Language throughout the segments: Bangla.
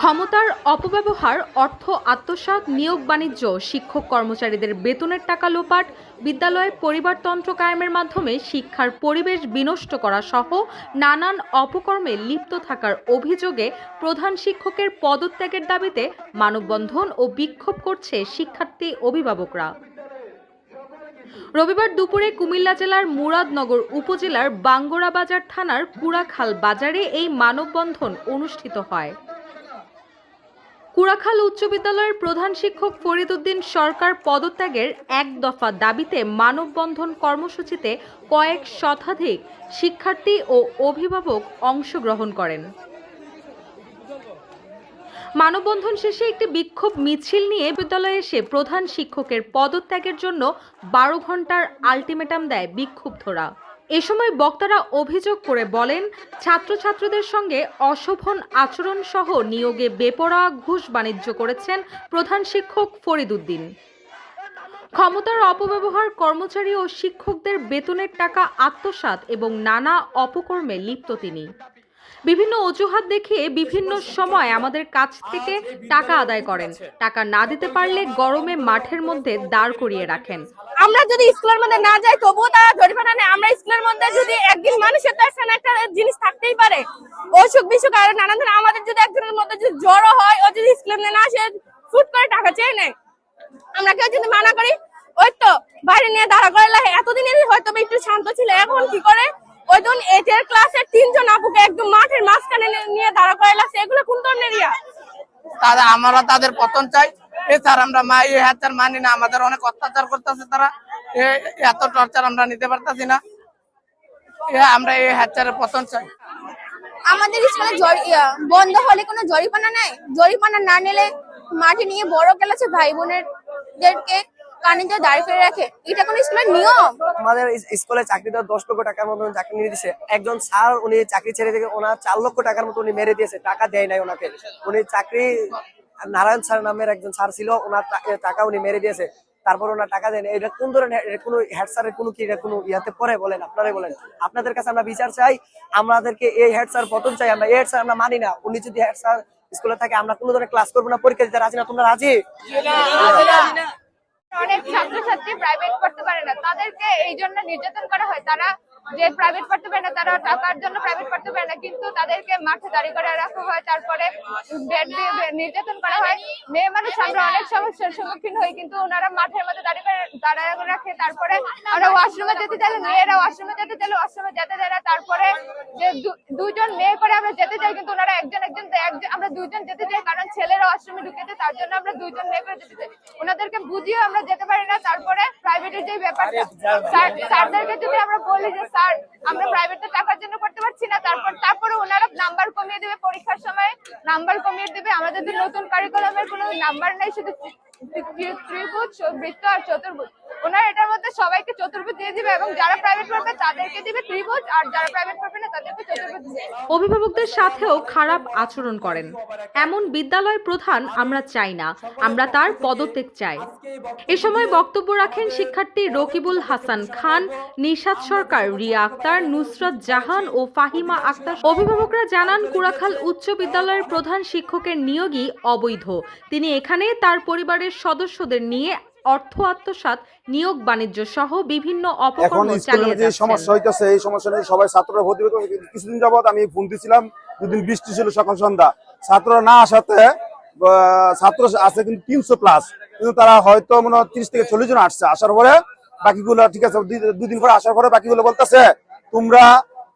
ক্ষমতার অপব্যবহার, অর্থ আত্মসাৎ, নিয়োগ বাণিজ্য, শিক্ষক কর্মচারীদের বেতনের টাকা লোপাট, বিদ্যালয়ে পরিবারতন্ত্র কায়েমের মাধ্যমে শিক্ষার পরিবেশ বিনষ্ট করা সহ নানান অপকর্মে লিপ্ত থাকার অভিযোগে প্রধান শিক্ষকের পদত্যাগের দাবিতে মানববন্ধন ও বিক্ষোভ করছে শিক্ষার্থী অভিভাবকরা। রবিবার দুপুরে কুমিল্লা জেলার মুরাদনগর উপজেলার বাঙ্গরাবাজার থানার কুড়াখাল বাজারে এই মানববন্ধন অনুষ্ঠিত হয়। কুড়াখাল উচ্চ বিদ্যালয়ের প্রধান শিক্ষক ফরিদ উদ্দিন সরকার পদত্যাগের এক দফা দাবিতে মানববন্ধন কর্মসূচিতে কয়েক শতাধিক শিক্ষার্থী ও অভিভাবক অংশগ্রহণ করেন। মানববন্ধন শেষে একটি বিক্ষোভ মিছিল নিয়ে বিদ্যালয়ে এসে প্রধান শিক্ষকের পদত্যাগের জন্য 12 ঘন্টার আলটিমেটাম দেয় বিক্ষুব্ধরা। এ সময় বক্তারা অভিযোগ করে বলেন, ছাত্রছাত্রীদের সঙ্গে অশোভন আচরণ সহ নিয়োগে বেপরোয়া ঘুষ বাণিজ্য করেছেন প্রধান শিক্ষক ফরিদ উদ্দিন। ক্ষমতার অপব্যবহার, কর্মচারী ও শিক্ষকদের বেতনের টাকা আত্মসাৎ এবং নানা অপকর্মে লিপ্ত তিনি। বিভিন্ন অজুহাত দেখিয়ে বিভিন্ন সময় আমাদের কাছ থেকে টাকা আদায় করেন। টাকা না দিতে পারলে গরমে মাঠের মধ্যে দাঁড় করিয়ে রাখেন। আমরা যদি স্কুলের মধ্যে না যাই তবুও তারা জরিমানা নেয়। আমরা স্কুলের মধ্যে যদি একদিন মানুষের তো একটা জিনিস থাকতেই পারে, অসুখ বিসুখ আর নানান ধরনের, আমাদের যদি একজনের মধ্যে যদি জ্বরও হয়, ও যদি স্কুলের মধ্যে না আসে ফুট করে টাকা চেয়ে নেয়। আমরা কেউ যদি মানা করি, ওই তো বাইরে নিয়ে দাঁড়া করে লাগে। এতদিনের হয়তো একটু শান্ত ছিল, এখন কি করে ওই দিন 8 এর ক্লাসের 3 জন আপুকে একদম মাঠের মাঝখানে নিয়ে দাঁড়া করে লাগছে। এগুলো কোন ধরনের ইয়া? আমরা তাদের পতন চাই। এছাড়া আমরা হাজার মানি না, আমাদের অনেক অত্যাচার করতেছে তারা। এত টর্চার আমরা নিতে পারতেছি না। আমরা এই হাজারের পতন চাই। আমাদের স্কুলে বন্ধ হলে কোনো জরিমানা নেই। জরিমানা না নিলে মাঠে নিয়ে বড় ক্লাসে ভাই বোনেরদেরকে কানিতে দাঁড়িয়ে ফেলে রাখে। এটা কোন স্কুলের নিয়ম? আমাদের স্কুলে চাকরিটা 10 লক্ষ টাকার মতো চাকরি নিয়ে দিয়েছে। একজন স্যার উনি চাকরি ছেড়ে থেকে ওনার 4 লক্ষ টাকার মতো উনি মেরে দিয়েছে, টাকা দেয় নাই ওনাকে। উনি চাকরি, নারায়ণ স্যার নামের একজন স্যার ছিল, ওনার টাকা উনি মেরে দিয়েছে, তারপর ওনার টাকা দেয়নি। এটা কোন ধরনের, কোনো হেড স্যারের কোনো কি কোনো ইয়াতে পরে বলেন? আপনারাই বলেন। আপনাদের কাছে আমরা বিচার চাই, আমাদেরকে এই হেড স্যার পতন চাই। আমরা এই হেড স্যার আমরা মানি না। উনি যদি হেড স্যার স্কুলে থাকে আমরা কোনো ধরনের ক্লাস করবো না, পরীক্ষা দিতে রাজি না। তোমরা রাজি? অনেক ছাত্রছাত্রী প্রাইভেট পড়তে পারে না, তাদেরকে এই জন্য নির্যাতন করা হয়। তারা যে প্রাইভেট পড়তে পারে না, তারা টাকার জন্য প্রাইভেট পড়তে পারে না, কিন্তু তাদেরকে মাঠে দাঁড়িয়ে করে রাখা হয়, তারপরে বেড দিয়ে নির্যাতন করা হয়। মেয়ে মানুষ আমরা অনেক সমস্যার সম্মুখীন হই, কিন্তু ওনারা মাঠের মধ্যে দাঁড়িয়ে রাখে। তারপরে আমরা ওয়াশরুমে যেতে চাইলে মেয়েরা ওয়াশরুমে যেতে চাইলে ওয়াশরুমে যেতে দেয় না। তারপরে যে 2 জন মেয়ে করে আমরা যেতে চাই, কিন্তু ওনারা একজন আমরা 2 জন যেতে চাই, কারণ ছেলেরা ওয়াশরুমে ঢুকেছে, তার জন্য আমরা 2 জন মেয়ে করে যেতে চাই। ওনাদেরকে বুঝিয়ে আমরা যেতে পারি না। তারপরে প্রাইভেটের যে ব্যাপারটা, স্যারদেরকে যদি আমরা বলি যে স্যার আমরা প্রাইভেটে টাকার জন্য করতে পারছি না, তারপরে ওনারা নাম্বার কমিয়ে দেবে, পরীক্ষার সময় নাম্বার কমিয়ে দেবে। আমাদের তো নতুন কারিকুলামের কোনো নাম্বার নেই, শুধু ত্রিভুজ, বৃত্ত আর চতুর্ভুজ। ওনারা এটার মধ্যে সবাইকে চতুর্ভুজ দিয়ে দিবে, এবং যারা প্রাইভেট পড়বে তাদেরকে দিবে ত্রিভুজ, আর যারা প্রাইভেট পড়বে না তাদেরকে চতুর্ভুজ দিবে। অভিভাবকদের সাথেও খারাপ আচরণ করেন এমন বিদ্যালয় প্রধান আমরা চাই না, আমরা তার পদত্যাগ চাই। এ সময় বক্তব্য রাখেন শিক্ষার্থী রকিবুল হাসান খান, নিশাত সরকার, রিয়া আক্তার, নুসরাত জাহান ও ফাহিমা আক্তার। অভিভাবকরা জানান, কুড়াখাল উচ্চ বিদ্যালয়ের প্রধান শিক্ষকের নিয়োগই অবৈধ। তিনি এখানে তার পরিবারের সদস্যদের নিয়ে অর্থ আত্মসাৎ, নিয়োগ বাণিজ্য সহ বিভিন্ন অপকর্ম চালিয়ে যাচ্ছেন। সমস্যা হইতেছে, এই সমস্যা নিয়ে সবাই ছাত্ররা ভর্তি করতে। কিছুদিন যাবত আমি ফোন দিয়েছিলাম, দুদিন বৃষ্টি ছিল সকাল সন্ধ্যা, ছাত্ররা না আসাতে ছাত্র আছে কিন্তু 300+, কিন্তু তারা হয়তো মনে হয় 30 থেকে 40 জন আসছে। আসার পরে বাকিগুলো ঠিক আছে, 2 দিন পরে আসার পরে বাকিগুলো বলতেছে তোমরা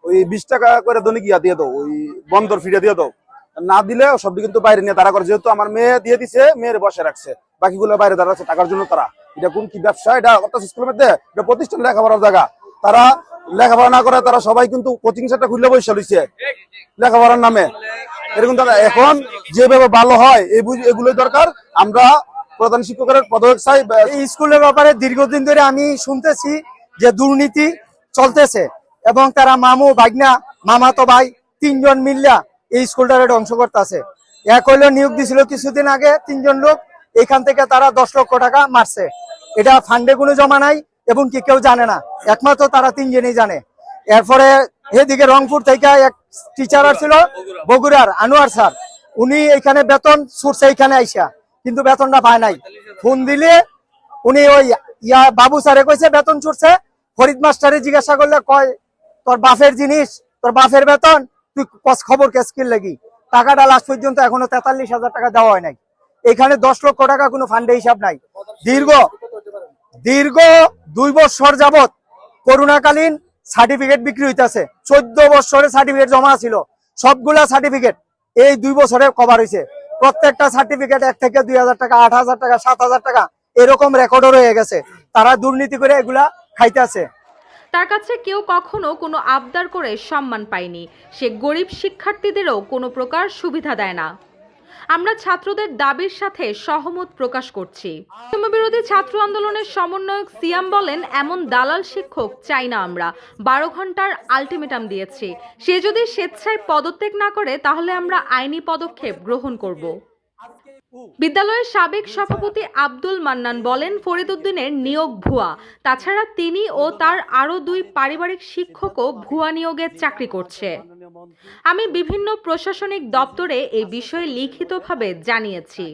ওই 20 টাকা করে দৈনিক ইয়া দিয়ে দাও, ওই বন্দর ফিরে দিয়ে দাও। না দিলে সবই কিন্তু বাইরে নিয়ে তারা করে। যেহেতু আমার মেয়ে দিয়ে দিছে, মেয়ের বসে রাখছে, বাকিগুলো বাইরে দাঁড়াচ্ছে টাকার জন্য। তারা এটা কোন কি ব্যবসা? এটা অর্থাৎ স্কুলের মধ্যে এটা প্রতিষ্ঠান, লেখাপড়ার জায়গা। তারা লেখাপড়া না করে তারা সবাই কিন্তু কোচিং সেন্টার খুলে বসে রয়েছে লেখাপড়ার নামে। এরকম তারা এখন যেভাবে ভালো হয় এগুলোই দরকার। আমরা প্রধান শিক্ষকের পদত্যাগ চাই। এই স্কুলের ব্যাপারে দীর্ঘদিন ধরে আমি শুনতেছি যে দুর্নীতি চলতেছে, এবং তারা মামু ভাগনা মামাতো ভাই 3 জন মিল্লা এই স্কুলটারে ধ্বংস করতেছে। এক হইলো নিয়োগ দিছিল কিছুদিন আগে 3 জন লোক, এখান থেকে তারা 10 লক্ষ টাকা মারছে। এটা ফান্ডে কোনো জমা নাই, এবং কি কেউ জানে না, একমাত্র তারা 3 জনই জানে। এরপরে এদিকে রংপুর থেকে এক টিচার আসছিল, বগুড়ার আনোয়ার স্যার, উনি এখানে বেতন ছুটছে এখানে আইসা, কিন্তু বেতনটা পায় নাই। ফোন দিলে উনি ওই বাবু স্যারে কইছে বেতন ছুটছে, ফরিদ মাস্টারে জিজ্ঞাসা করলে কয় তোর বাপের জিনিস, তোর বাপের বেতন, তুই খবর কেস কি লাগি। টাকাটা লাস্ট পর্যন্ত এখনো 43,000 টাকা দেওয়া হয় নাই। এখানে 10 লক্ষ টাকা কোনো ফান্ডে হিসাব নাই। দীর্ঘ 2 বছর যাবত করোনাকালীন সার্টিফিকেট বিক্রি হইতেছে। 14 বছরের সার্টিফিকেট জমা ছিল, সবগুলা সার্টিফিকেট এই 2 বছরে কভার হয়েছে। প্রত্যেকটা সার্টিফিকেট 1 থেকে 2,000 টাকা, 8,000 টাকা, 7,000 টাকা এরকম রেকর্ডও রয়ে গেছে। তারা দুর্নীতি করে এগুলা খাইতেছে। তার কাছে কেউ কখনো কোনো আবদার করে সম্মান পায়নি। সে গরিব শিক্ষার্থীদেরও কোনো প্রকার সুবিধা দেয় না। আমরা ছাত্রদের দাবির সাথে সহমত প্রকাশ করছি। বৈষম্যবিরোধী ছাত্র আন্দোলনের সমন্বয়ক সিয়াম বলেন, এমন দালাল শিক্ষক চাই না আমরা। 12 ঘন্টার আলটিমেটাম দিয়েছি। সে যদি স্বেচ্ছায় পদত্যাগ না করে তাহলে আমরা আইনি পদক্ষেপ গ্রহণ করব। বিদ্যালয়ের সাবেক সভাপতি আব্দুল মান্নান বলেন, ফরিদ উদ্দিনের নিয়োগ ভুয়া। তাছাড়া তিনি ও তার আরো 2 পারিবারিক শিক্ষকও ভুয়া নিয়োগের চাকরি করছে। আমি বিভিন্ন প্রশাসনিক দপ্তরে এই বিষয়ে লিখিতভাবে জানিয়েছি,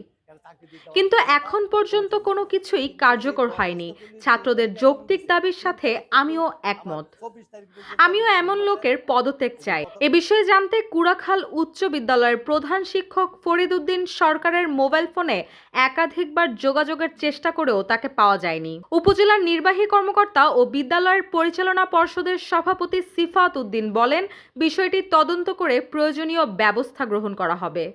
কিন্তু এখন পর্যন্ত কোনো কিছুই কার্যকর হয়নি। ছাত্রদের যৌক্তিক দাবির সাথে আমিও একমত। আমিও এমন লোকের পদত্যাগ চাই। এ বিষয়ে জানতে কুড়াখাল উচ্চ বিদ্যালয়ের প্রধান শিক্ষক ফরিদ উদ্দিন সরকারের মোবাইল ফোনে একাধিকবার যোগাযোগের চেষ্টা করেও তাকে পাওয়া যায়নি। উপজেলার নির্বাহী কর্মকর্তা ও বিদ্যালয়ের পরিচালনা পর্ষদের সভাপতি সিফাত উদ্দিন বলেন, বিষয়টি তদন্ত করে প্রয়োজনীয় ব্যবস্থা গ্রহণ করা হবে।